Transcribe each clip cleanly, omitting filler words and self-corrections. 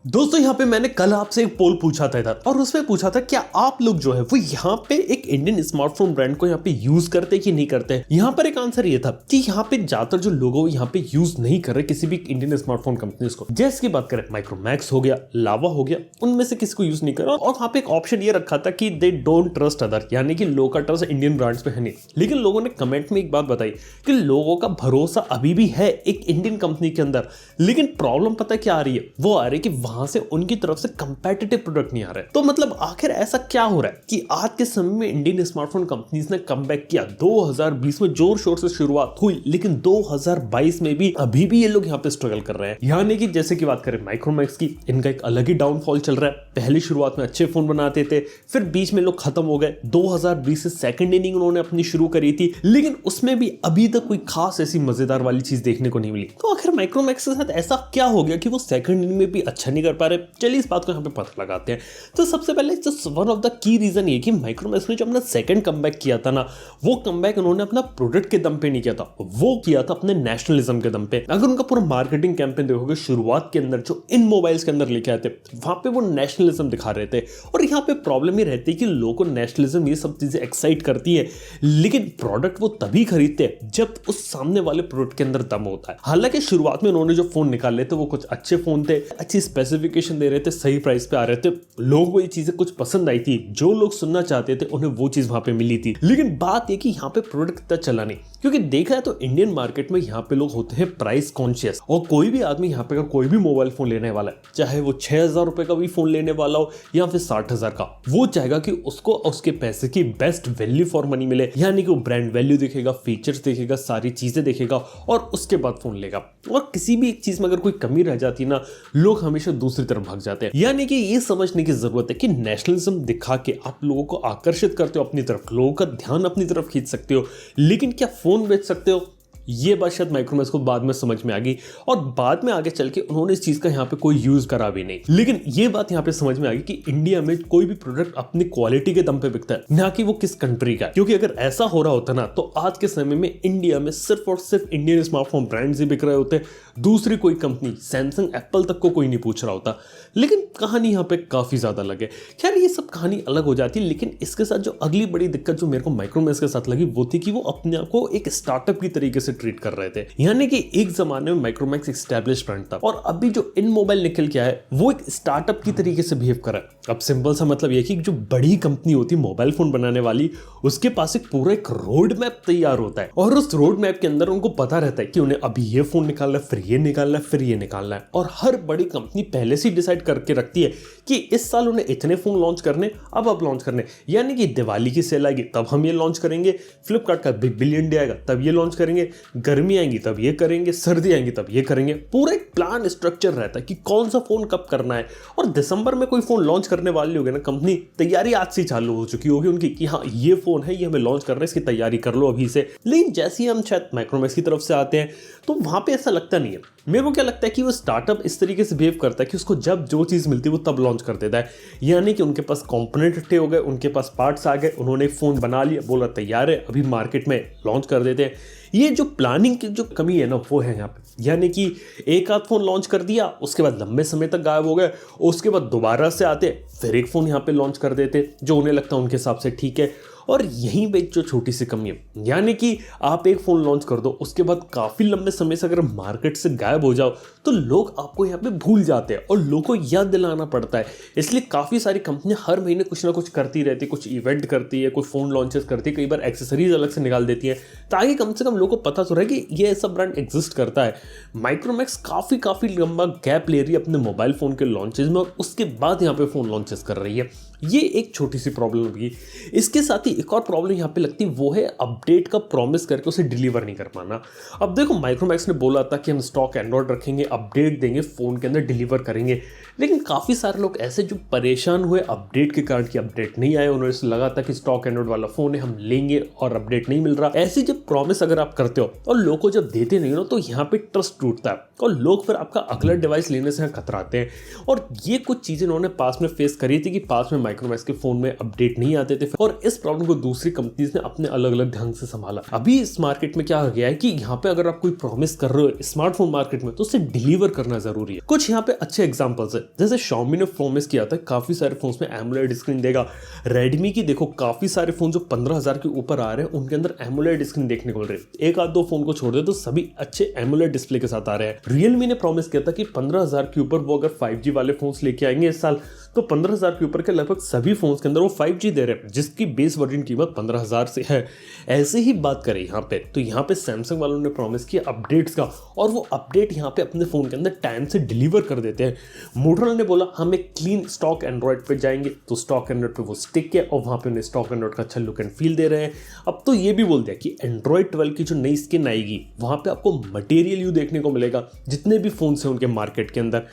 दोस्तों यहाँ पे मैंने कल आपसे एक पोल पूछा था इधर और उसमें पूछा था क्या आप लोग जो है वो यहाँ पे एक इंडियन स्मार्टफोन ब्रांड को यहाँ पे यूज करते कि नहीं करते। यहाँ पर एक आंसर ये था कि यहाँ पे ज्यादातर जो लोग यहाँ पे यूज नहीं कर रहे किसी भी इंडियन स्मार्टफोन कंपनीज को। जैसे की बात करें माइक्रोमैक्स हो गया, लावा हो गया, उनमें से किसी को यूज नहीं कर रहा। और वहाँ पे एक ऑप्शन ये रखा था कि दे डोंट ट्रस्ट अदर, यानी कि लोगों का ट्रस्ट इंडियन ब्रांड्स पे है नहीं। लेकिन लोगों ने कमेंट में एक बात बताई कि लोगों का भरोसा अभी भी है एक इंडियन कंपनी के अंदर, लेकिन प्रॉब्लम पता क्या आ रही है, वो आ रही है कि वहां से उनकी तरफ से कंपेटिटिव प्रोडक्ट नहीं आ रहा है। तो मतलब आखिर ऐसा क्या हो रहा है कि आज के समय में इंडियन स्मार्टफोन कंपनीज ने कमबैक किया। 2020 में जोर शोर से शुरुआत हुई, लेकिन 2022 में भी अभी भी ये लोग यहाँ पे स्ट्रगल कर रहे हैं। यानी कि जैसे की बात करें माइक्रोमैक्स की, इनका एक अलग ही डाउनफॉल चल रहा है। पहली शुरुआत में अच्छे फोन बनाते थे, फिर बीच में लोग खत्म हो गए। 2020 से सेकंड इनिंग उन्होंने अपनी शुरू करी थी, लेकिन उसमें भी अभी तक कोई खास ऐसी मजेदार वाली चीज देखने को नहीं मिली। तो आखिर माइक्रोमैक्स के साथ ऐसा क्या हो गया कि वो सेकंड इनिंग में भी अच्छा नहीं कर पा रहे। चलिए इस बात को यहाँ पे पता लगाते हैं। तो सबसे पहले just one of the key reason ये कि माइक्रोमैक्स ने जो अपना सेकंड कमबैक किया था ना, वो कमबैक उन्होंने अपना प्रोडक्ट के दम पे नहीं किया था, वो किया था अपने नेशनलिज्म के दम पे। अगर उनका पूरा मार्केटिंग कैंपेन देखोगे शुरुआत के अंदर जो इन मोबाइल्स के अंदर लेके आए थे, वहां पे वो नेशनलिज्म दिखा रहे थे। और यहाँ पे प्रॉब्लम ये रहती है कि लोगों को नेशनलिज्म ये सब चीजें एक्साइट करती है, लेकिन प्रोडक्ट वो तभी खरीदते हैं जब उस सामने वाले प्रोडक्ट के अंदर दम होता है। हालांकि शुरुआत में उन्होंने जो फोन निकाले थे वो कुछ अच्छे फोन थे, अच्छी स्पेसिफिकेशन दे रहे थे, सही प्राइस पे आ रहे थे, लोगों को ये चीजें कुछ पसंद आई थी, जो लोग सुनना चाहते थे उन्हें वो चीज वहां पे मिली थी। लेकिन बात ये कि यहाँ पे प्रोडक्ट इतना चला नहीं, क्योंकि देखा है तो इंडियन मार्केट में यहाँ पे लोग होते हैं प्राइस कॉन्शियस। और कोई भी आदमी यहाँ पे अगर कोई भी मोबाइल फोन लेने वाला है, चाहे वो 6,000 रुपए का भी फोन लेने वाला हो या फिर 60,000 का, वो चाहेगा कि उसको उसके पैसे की बेस्ट वैल्यू फॉर मनी मिले। यानी कि वो ब्रांड वैल्यू देखेगा, फीचर्स देखेगा, सारी चीजें देखेगा और उसके बाद फोन लेगा। और किसी भी एक चीज में अगर कोई कमी रह जाती है ना, लोग हमेशा दूसरी तरफ भाग जाते हैं। यानी कि ये समझने की जरूरत है कि नेशनलिज्म दिखा के आप लोगों को आकर्षित करते हो अपनी तरफ, लोगों का ध्यान अपनी तरफ खींच सकते हो, लेकिन क्या फोन बेच सकते हो? ये बात शायद माइक्रोमैक्स को बाद में समझ में आ गई और बाद में आगे चल के उन्होंने इस चीज का यहाँ पे कोई यूज करा भी नहीं। लेकिन ये बात यहाँ पे समझ में आ गई कि इंडिया में कोई भी प्रोडक्ट अपनी क्वालिटी के दम पे बिकता है, ना कि वो किस कंट्री का। क्योंकि अगर ऐसा हो रहा होता ना, तो आज के समय में इंडिया में सिर्फ और सिर्फ इंडियन स्मार्टफोन ब्रांड्स ही बिक रहे होते, दूसरी कोई कंपनी सैमसंग एप्पल तक को कोई नहीं पूछ रहा होता। लेकिन कहानी यहाँ पे काफी ज्यादा अलग है। खैर ये सब कहानी अलग हो जाती है, लेकिन इसके साथ जो अगली बड़ी दिक्कत जो मेरे को माइक्रोमैक्स के साथ लगी वो थी कि वो अपने आप को एक स्टार्टअप की तरीके से ट्रीट कर रहे थे। यानी कि एक जमाने में माइक्रोमैक्स एस्टैब्लिश ब्रांड था और अभी जो इन मोबाइल निकल के आया है वो एक स्टार्टअप की तरीके से बिहेव कर रहा है। अब सिंपल सा मतलब ये कि जो बड़ी कंपनी होती है मोबाइल फोन बनाने वाली, उसके पास एक पूरा एक रोड मैप तैयार होता है और उस रोड मैप के अंदर उनको पता रहता है कि उन्हें अभी ये फोन निकालना है, फिर ये निकालना है, फिर ये निकालना है। और हर बड़ी कंपनी पहले से डिसाइड करके रखती है कि इस साल उन्हें इतने फोन लॉन्च करने, अब लॉन्च करने। यानी कि दिवाली की सेल आएगी तब हम ये लॉन्च करेंगे, फ्लिपकार्ट का बिग बिलियन डे आएगा तब ये लॉन्च करेंगे, गर्मी आएंगी तब ये करेंगे, सर्दी आएंगी तब ये करेंगे। पूरा एक प्लान स्ट्रक्चर रहता है कि कौन सा फोन कब करना है। और दिसंबर में कोई फोन लॉन्च करने वाले होंगे ना, कंपनी तैयारी आज से चालू हो चुकी होगी उनकी कि हाँ ये फोन है, ये हमें लॉन्च करना है, इसकी तैयारी कर लो अभी से। लेकिन जैसे ही हम शायद माइक्रोमैक्स की तरफ से आते हैं तो वहां पे ऐसा लगता नहीं है। मेरे को क्या लगता है कि वो स्टार्टअप इस तरीके से बिहेव करता है कि उसको जब जो चीज मिलती है वो तब लॉन्च कर देता है। यानी कि उनके पास कंपोनेंट इकट्ठे हो गए, उनके पास पार्ट्स आ गए, उन्होंने एक फोन बना लिया, बोला तैयार है, अभी मार्केट में लॉन्च कर देते हैं। ये जो प्लानिंग की जो कमी है ना वो है यहाँ पे। यानी कि एक आध फोन लॉन्च कर दिया, उसके बाद लंबे समय तक गायब हो गए, उसके बाद दोबारा से आते फिर एक फोन यहाँ पे लॉन्च कर देते जो उन्हें लगता है उनके हिसाब से ठीक है। और यहीं पे जो छोटी सी कमी है, यानी कि आप एक फोन लॉन्च कर दो, उसके बाद काफी लंबे समय से अगर मार्केट से गायब हो जाओ तो लोग आपको यहाँ पे भूल जाते हैं और लोगों को याद दिलाना पड़ता है। इसलिए काफी सारी कंपनियां हर महीने कुछ ना कुछ करती रहती है, कुछ इवेंट करती है, कुछ फोन लॉन्चेस करती है, कई बार एक्सेसरीज अलग से निकाल देती है ताकि कम से कम लोगों को पता तो रहे कि ये ऐसा ब्रांड एग्जिस्ट करता है। माइक्रोमैक्स काफी लंबा गैप ले रही है अपने मोबाइल फोन के लॉन्चेस में और उसके बाद यहाँ पे फोन लॉन्चेस कर रही है। ये एक छोटी सी प्रॉब्लम होगी। इसके साथ ही एक और प्रॉब्लम यहाँ पे लगती है, वो है अपडेट का प्रॉमिस करके उसे डिलीवर नहीं कर पाना। अब देखो माइक्रोमैक्स ने बोला था कि हम स्टॉक एंड्रॉइड रखेंगे, अपडेट देंगे, फोन के अंदर डिलीवर करेंगे, लेकिन काफी सारे लोग ऐसे जो परेशान हुए अपडेट के कारण कि अपडेट नहीं आए, उन्हें लगा था कि स्टॉक एंड्रॉइड वाला फोन है हम लेंगे और अपडेट नहीं मिल रहा। ऐसी जब प्रॉमिस अगर आप करते हो और लोगों को जब देते नहीं हो तो यहाँ पे ट्रस्ट टूटता है और लोग फिर आपका अगला डिवाइस लेने से कतराते हैं। और ये कुछ चीजें उन्होंने पास में फेस करी थी कि पास में माइक्रोमैक्स के फोन में अपडेट नहीं आते थे और इस प्रॉब्लम को दूसरी कंपनीज ने अपने अलग अलग ढंग से संभाला। अभी इस मार्केट में क्या हो गया है कि यहाँ पे अगर आप कोई प्रॉमिस कर रहे हो स्मार्टफोन मार्केट में तो उसे डिलीवर करना जरूरी है। कुछ यहाँ पे अच्छे एग्जांपल्स है, जैसे Xiaomi ने प्रॉमिस किया था काफी सारे फोन्स में एमोलेड स्क्रीन देगा। रेडमी की देखो काफी सारे फोन जो 15,000 के ऊपर आ रहे हैं उनके अंदर एमोलेड स्क्रीन देखने को मिल रही है। एक आध दो फोन को छोड़ दे तो सभी अच्छे एमोलेड डिस्प्ले के साथ आ रहे हैं। Realme ने प्रॉमिस किया था कि 15,000 के ऊपर वो अगर 5G वाले फोन्स लेके आएंगे इस साल तो 15,000 के ऊपर के लगभग सभी फोन्स के अंदर वो 5G दे रहे हैं, जिसकी बेस वर्जन कीमत 15,000 से है। ऐसे ही बात करें यहाँ पे तो यहाँ पे सैमसंग वालों ने प्रॉमिस किया अपडेट्स का, और वो अपडेट यहाँ पे अपने फोन के अंदर टाइम से डिलीवर कर देते हैं। मोटोरोला ने बोला हम एक क्लीन स्टॉक एंड्रॉइड पे जाएंगे, तो स्टॉक एंड्रॉइड पे वो स्टिक किया और वहाँ पे उन्हें स्टॉक एंड्रॉइड का अच्छा लुक एंड फील दे रहे हैं। अब तो ये भी बोल दिया कि एंड्रॉइड 12 की जो नई स्किन आएगी वहाँ पे आपको मटेरियल यू देखने को मिलेगा जितने भी फोन हैं उनके मार्केट के अंदर।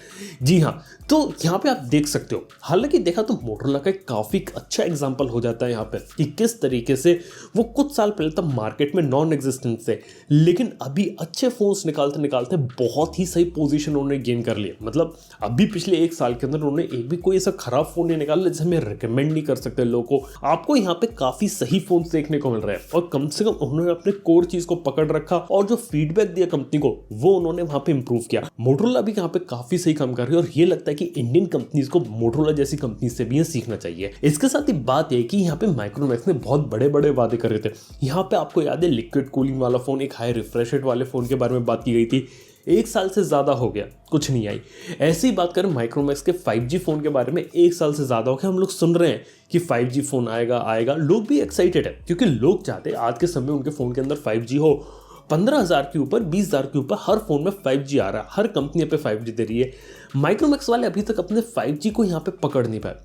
जी हाँ, तो यहाँ पे आप देख सकते हो। हालांकि देखा तो मोटोरोला का काफी अच्छा एग्जांपल हो जाता है यहाँ पे कि किस तरीके से वो कुछ साल पहले तक मार्केट में नॉन एग्जिस्टेंट थे, लेकिन अभी अच्छे फोन्स निकालते निकालते बहुत ही सही पोजीशन उन्होंने गेन कर लिया। मतलब अभी पिछले एक साल के अंदर उन्होंने एक भी कोई ऐसा खराब फोन नहीं निकाला जिसे हमें रिकमेंड नहीं कर सकते लोगों को। आपको यहाँ पे काफी सही फोन देखने को मिल रहा है और कम से कम उन्होंने अपने कोर चीज को पकड़ रखा और जो फीडबैक दिया कंपनी को वो उन्होंने वहां पे इंप्रूव किया। मोटोरोला भी यहाँ पे काफी सही काम कर रही है और ये लगता है कि इंडियन कंपनीज को मोटोरोला जैसी कंपनी से भी सीखना चाहिए। इसके साथ ही बात है कि यहाँ पे माइक्रोमैक्स ने बहुत बड़े बड़े वादे करे थे। यहाँ पे आपको याद है लिक्विड कूलिंग वाला फोन, एक हाई रिफ्रेश रेट वाले फोन के बारे में बात की गई थी। एक साल से ज्यादा हो गया कुछ नहीं आई। ऐसी बात करें माइक्रोमैक्स के 5G फोन के बारे में, एक साल से ज्यादा हो गया हम लोग सुन रहे हैं कि 5G फोन आएगा। लोग भी एक्साइटेड है क्योंकि लोग चाहते हैं आज के समय उनके फोन के अंदर 5G हो। 15,000 के ऊपर 20,000 के ऊपर हर फोन में 5G आ रहा है, हर कंपनी पे 5G दे रही है। माइक्रोमैक्स वाले अभी तक अपने 5G को यहाँ पे पकड़ नहीं पाए।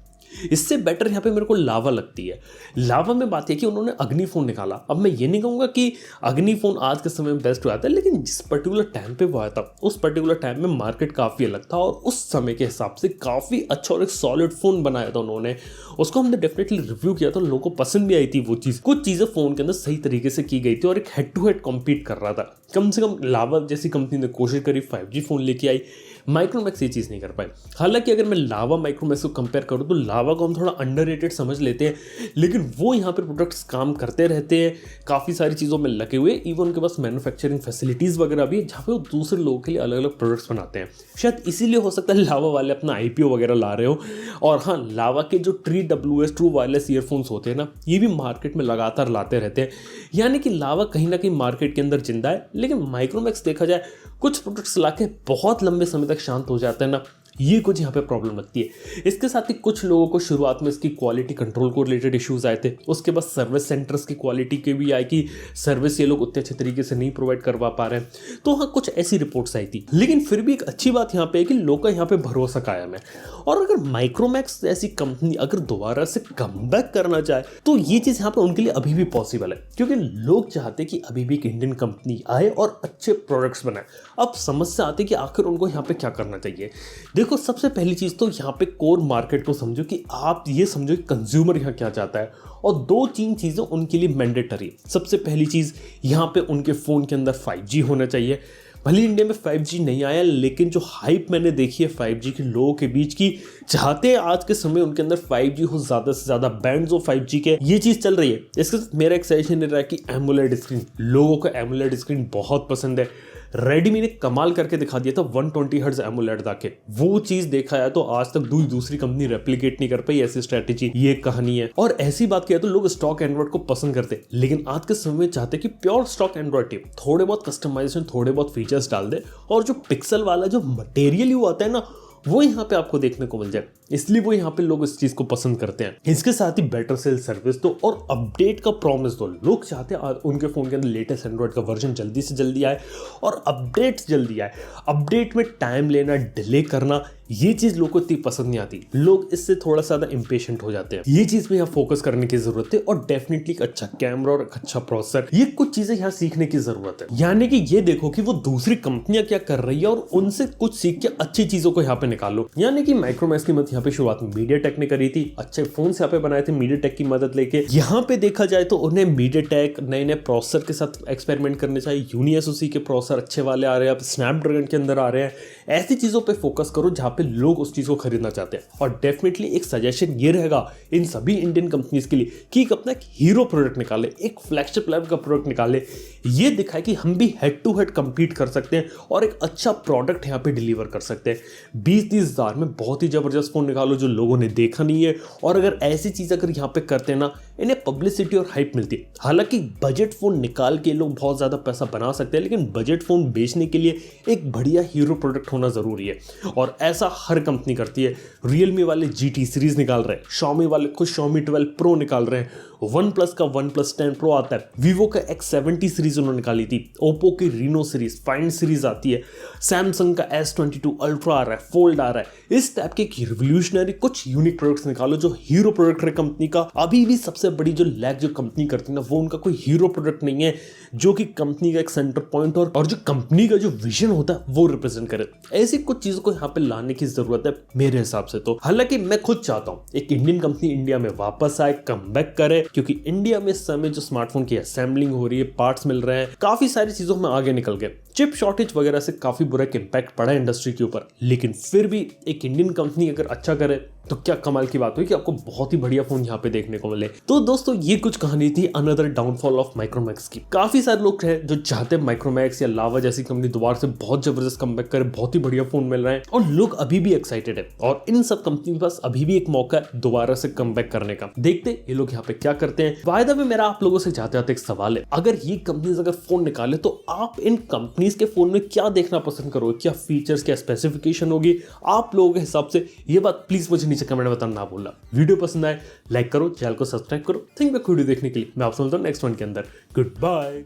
इससे बेटर यहाँ पे मेरे को लावा लगती है। लावा में बात है कि उन्होंने अग्नि फोन निकाला। अब मैं ये नहीं कहूँगा कि अग्नि फोन आज के समय में बेस्ट हुआ था, लेकिन जिस पर्टिकुलर टाइम पे वो आया था उस पर्टिकुलर टाइम में मार्केट काफ़ी अलग था और उस समय के हिसाब से काफ़ी अच्छा और एक सॉलिड फोन बनाया था उन्होंने। उसको हमने डेफिनेटली रिव्यू किया था, लोगों को पसंद भी आई थी वो चीज़। कुछ चीज़ें फोन के अंदर सही तरीके से की गई थी और एक हेड टू हेड कॉम्पीट कर रहा था। कम से कम लावा जैसी कंपनी ने कोशिश करी, 5G फोन लेके आई। माइक्रोमैक्स ये चीज़ नहीं कर पाए। हालांकि अगर मैं लावा माइक्रोमैक्स को कंपेयर करूँ तो लावा को हम थोड़ा अंडररेटेड समझ लेते हैं, लेकिन वो यहाँ पे प्रोडक्ट्स काम करते रहते हैं, काफ़ी सारी चीज़ों में लगे हुए। इवन उनके पास मैन्युफैक्चरिंग फैसिलिटीज़ वगैरह भी है जहाँ पे वो दूसरे लोगों के लिए अलग अलग प्रोडक्ट्स बनाते हैं। शायद इसीलिए हो सकता है लावा वाले अपना IPO वगैरह ला रहे हो। और हाँ, लावा के जो TWS ट्रू वायरलेस ईयरफोन्स होते हैं ना, ये भी मार्केट में लगातार लाते रहते हैं। यानी कि लावा कहीं ना कहीं मार्केट के अंदर जिंदा है। लेकिन माइक्रोमैक्स देखा जाए कुछ प्रोडक्ट्स लाके बहुत लंबे समय तक शांत हो जाता है ना, ये कुछ यहाँ पे प्रॉब्लम लगती है। इसके साथ ही कुछ लोगों को शुरुआत में इसकी क्वालिटी कंट्रोल को रिलेटेड इश्यूज आए थे। उसके बाद सर्विस सेंटर्स की क्वालिटी के भी आए कि सर्विस ये लोग उतने अच्छे तरीके से नहीं प्रोवाइड करवा पा रहे हैं। तो हाँ, कुछ ऐसी रिपोर्ट्स आई थी। लेकिन फिर भी एक अच्छी बात यहाँ पे है कि लोग का यहाँ पे भरोसा कायम है। और अगर माइक्रोमैक्स जैसी कंपनी अगर दोबारा से कमबैक करना चाहे तो ये चीज़ यहाँ पे उनके लिए अभी भी पॉसिबल है, क्योंकि लोग चाहते कि अभी भी एक इंडियन कंपनी आए और अच्छे प्रोडक्ट्स बनाए। अब समस्या आती है कि आखिर उनको यहाँ पे क्या करना चाहिए। देखो, सबसे पहली चीज़ तो यहाँ पे कोर मार्केट को समझो कि आप ये समझो कि कंज्यूमर यहाँ क्या चाहता है, और 2-3 चीज़ें उनके लिए मैंडेटरी। सबसे पहली चीज़ यहाँ पे उनके फ़ोन के अंदर 5G होना चाहिए। भले इंडिया में 5G नहीं आया, लेकिन जो हाइप मैंने देखी है 5G के लोगों के बीच की, चाहते हैं आज के समय उनके अंदर 5G हो, ज़्यादा से ज़्यादा बैंड्स हो 5G के, ये चीज़ चल रही है। इसके साथ मेरा एक सजेशन रहा है कि एमोलेड स्क्रीन, लोगों को एमोलेड स्क्रीन बहुत पसंद है। रेडमी ने कमाल करके दिखा दिया था 120 हर्ट्ज एमोलेड दाके, वो चीज़ देखा है तो आज तक दूसरी कंपनी रेप्लिकेट नहीं कर पाई ऐसी स्ट्रैटेजी। ये कहानी है। और ऐसी बात किया तो लोग स्टॉक एंड्रॉइड को पसंद करते, लेकिन आज के समय में चाहते कि प्योर स्टॉक एंड्रॉइड टीम थोड़े बहुत कस्टमाइजेशन, थोड़े बहुत फीचर्स डाल दे और जो पिक्सल वाला जो मटेरियल यू आता है ना, वो यहाँ पे आपको देखने को मिल जाए। इसलिए वो यहाँ पे लोग इस चीज को पसंद करते हैं। इसके साथ ही बेटर सेल सर्विस दो और अपडेट का प्रॉमिस दो। लोग चाहते हैं उनके फोन के अंदर लेटेस्ट एंड्रॉइड का वर्जन जल्दी से जल्दी आए और अपडेट्स जल्दी आए। अपडेट में टाइम लेना, डिले करना, ये चीज लोगों को इतनी पसंद नहीं आती। लोग इससे थोड़ा सा इंपेशेंट हो जाते हैं। ये चीज पे यहाँ फोकस करने की जरूरत है और डेफिनेटली एक अच्छा कैमरा और एक अच्छा प्रोसेसर, ये कुछ चीजें यहाँ सीखने की जरूरत है। यानी कि ये देखो कि वो दूसरी कंपनियां क्या कर रही है और उनसे कुछ सीख के अच्छी चीजों को यहाँ पे निकालो। यानी कि माइक्रोमैक्स की मदद यहाँ पे शुरुआत में मीडियाटेक ने करी थी, अच्छे फोन यहाँ पे बनाए थे मीडियाटेक की मदद लेके। यहाँ पे देखा जाए तो उन्हें मीडियाटेक नए नए प्रोसेसर के साथ एक्सपेरिमेंट करने चाहिए। यूनी SoC के प्रोसेसर अच्छे वाले आ रहे हैं, अब स्नैपड्रैगन के अंदर आ रहे हैं। ऐसी चीजों पे फोकस करो जहाँ पे पे लोग उस चीज को खरीदना चाहते हैं। और डेफिनेटली एक सजेशन ये रहेगा इन सभी इंडियन कंपनीज के लिए कि एक अपना एक हीरो प्रोडक्ट निकाले, एक फ्लैगशिप लेवल का प्रोडक्ट निकाले, ये दिखाए कि हम भी हेड टू हेड कंपीट कर सकते हैं और एक अच्छा प्रोडक्ट यहाँ पे डिलीवर कर सकते हैं। 20-30 हज़ार में बहुत ही जबरदस्त फोन निकालो जो लोगों ने देखा नहीं है। और अगर ऐसी चीज अगर यहाँ पे करते हैं ना, इन्हें पब्लिसिटी और हाइप मिलती है। हालांकि बजट फोन निकाल के लोग बहुत ज्यादा पैसा बना सकते हैं, लेकिन बजट फोन बेचने के लिए एक बढ़िया हीरो प्रोडक्ट होना जरूरी है और ऐसा हर कंपनी करती है। रियलमी वाले GT सीरीज निकाल रहे हैं, Xiaomi वाले खुद Xiaomi 12 Pro निकाल रहे हैं, OnePlus का OnePlus 10 Pro आता है, Vivo का X70 सीरीज उन्होंने निकाली थी, Oppo की Reno सीरीज, Find सीरीज आती है, Samsung का S22 Ultra आ रहा है, Fold आ रहा है। इस टाइप के रिवोल्यूशनरी कुछ यूनिक प्रोडक्ट्स निकालो जो हीरो प्रोडक्ट है कंपनी का। अभी भी सबसे बड़ी जो लैग जो कंपनी करती है ना, वो उनका कोई हीरो प्रोडक्ट नहीं है जो कि कंपनी का एक सेंटर पॉइंट और जो कंपनी का जो विजन होता है वो रिप्रेजेंट करे। ऐसी कुछ चीजों को यहाँ पे लाने की जरूरत है मेरे हिसाब से तो। हालांकि मैं खुद चाहता हूँ एक इंडियन कंपनी इंडिया में वापस आए, कमबैक करे, क्योंकि इंडिया में इस समय जो स्मार्टफोन की असेंबलिंग हो रही है, पार्ट्स मिल रहे हैं, काफी सारी चीजों में आगे निकल गए। चिप शॉर्टेज वगैरह से काफी बुरा इम्पैक्ट पड़ा है इंडस्ट्री के ऊपर, लेकिन फिर भी एक इंडियन कंपनी अगर अच्छा करे तो क्या कमाल की बात हुई कि आपको बहुत ही बढ़िया फोन यहाँ पे देखने को मिले। तो दोस्तों ये कुछ कहानी थी अनदर डाउनफॉल ऑफ माइक्रोमैक्स की। काफी सारे लोग हैं जो चाहते हैं माइक्रोमैक्स या लावा जैसी कंपनी दोबारा से बहुत जबरदस्त कमबैक करे, बहुत ही बढ़िया फोन मिल रहा है और लोग अभी भी एक्साइटेड है और इन सब कंपनी के पास अभी भी एक मौका है दोबारा से कमबैक करने का। देखते ये लोग यहाँ पे क्या करते हैं। बाय द वे मेरा आप लोगों से जाते जाते एक सवाल है, अगर ये कंपनीज अगर फोन निकाले तो आप इन कंपनीज के फोन में क्या देखना पसंद करोगे? क्या फीचर्स, क्या स्पेसिफिकेशन होगी आप लोगों के हिसाब से? ये बात प्लीज मुझे नीचे कमेंट में बताना ना भूलना। वीडियो पसंद आए लाइक करो, चैनल को सब्सक्राइब करो। थैंक यू वीडियो देखने के लिए। मैं आपसे मिलता हूं नेक्स्ट वन के अंदर। Good bye.